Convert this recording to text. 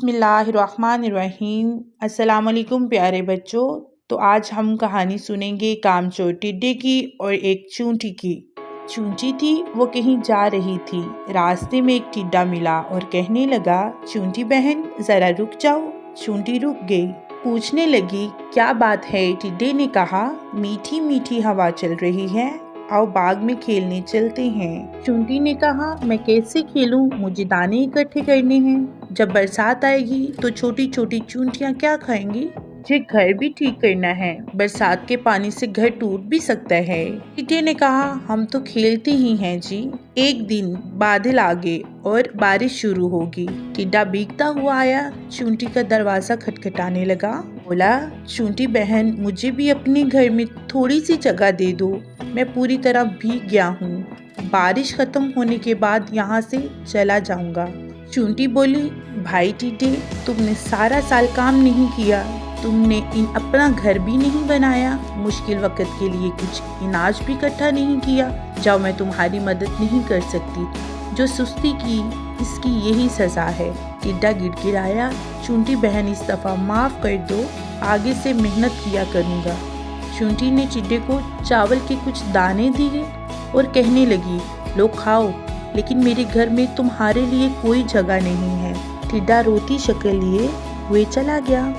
बिस्मिल्लाहिर्रहमानिर्रहीम। अस्सलाम वालेकुम प्यारे बच्चों। तो आज हम कहानी सुनेंगे कामचोर टिड्डे की और एक चूंटी की। चूंटी थी, वो कहीं जा रही थी। रास्ते में एक टिड्डा मिला और कहने लगा, चूंटी बहन जरा रुक जाओ। चूंटी रुक गई, पूछने लगी, क्या बात है? टिड्डे ने कहा, मीठी मीठी हवा चल रही है, आओ बाग में खेलने चलते हैं। चूंटी ने कहा, मैं कैसे खेलूं? मुझे दाने इकट्ठे करने हैं। जब बरसात आएगी तो छोटी छोटी चूंटियां क्या खाएंगी? मुझे घर भी ठीक करना है, बरसात के पानी से घर टूट भी सकता है। टिड्डे ने कहा, हम तो खेलते ही हैं जी। एक दिन बादल आ गए और बारिश शुरू होगी। टिड्डा भीगता हुआ आया, चूंटी का दरवाजा खटखटाने लगा। बोला, चूंटी बहन मुझे भी अपने घर में थोड़ी सी जगह दे दो, मैं पूरी तरह भीग गया हूँ। बारिश खत्म होने के बाद यहाँ से चला जाऊंगा। चूंटी बोली, भाई टिड्डे, तुमने सारा साल काम नहीं किया, तुमने अपना घर भी नहीं बनाया, मुश्किल वक्त के लिए कुछ अनाज भी इकट्ठा नहीं किया। जाओ, मैं तुम्हारी मदद नहीं कर सकती। जो सुस्ती की, इसकी यही सजा है। टिड्डा गिड़गिड़ाया, चूंटी बहन इस दफा माफ कर दो, आगे से मेहनत किया करूँगा। चूंटी ने टिड्डे को चावल के कुछ दाने दिए और कहने लगी, लो खाओ, लेकिन मेरे घर में तुम्हारे लिए कोई जगह नहीं है। टिड्डा रोती शक्ल लिए हुए चला गया।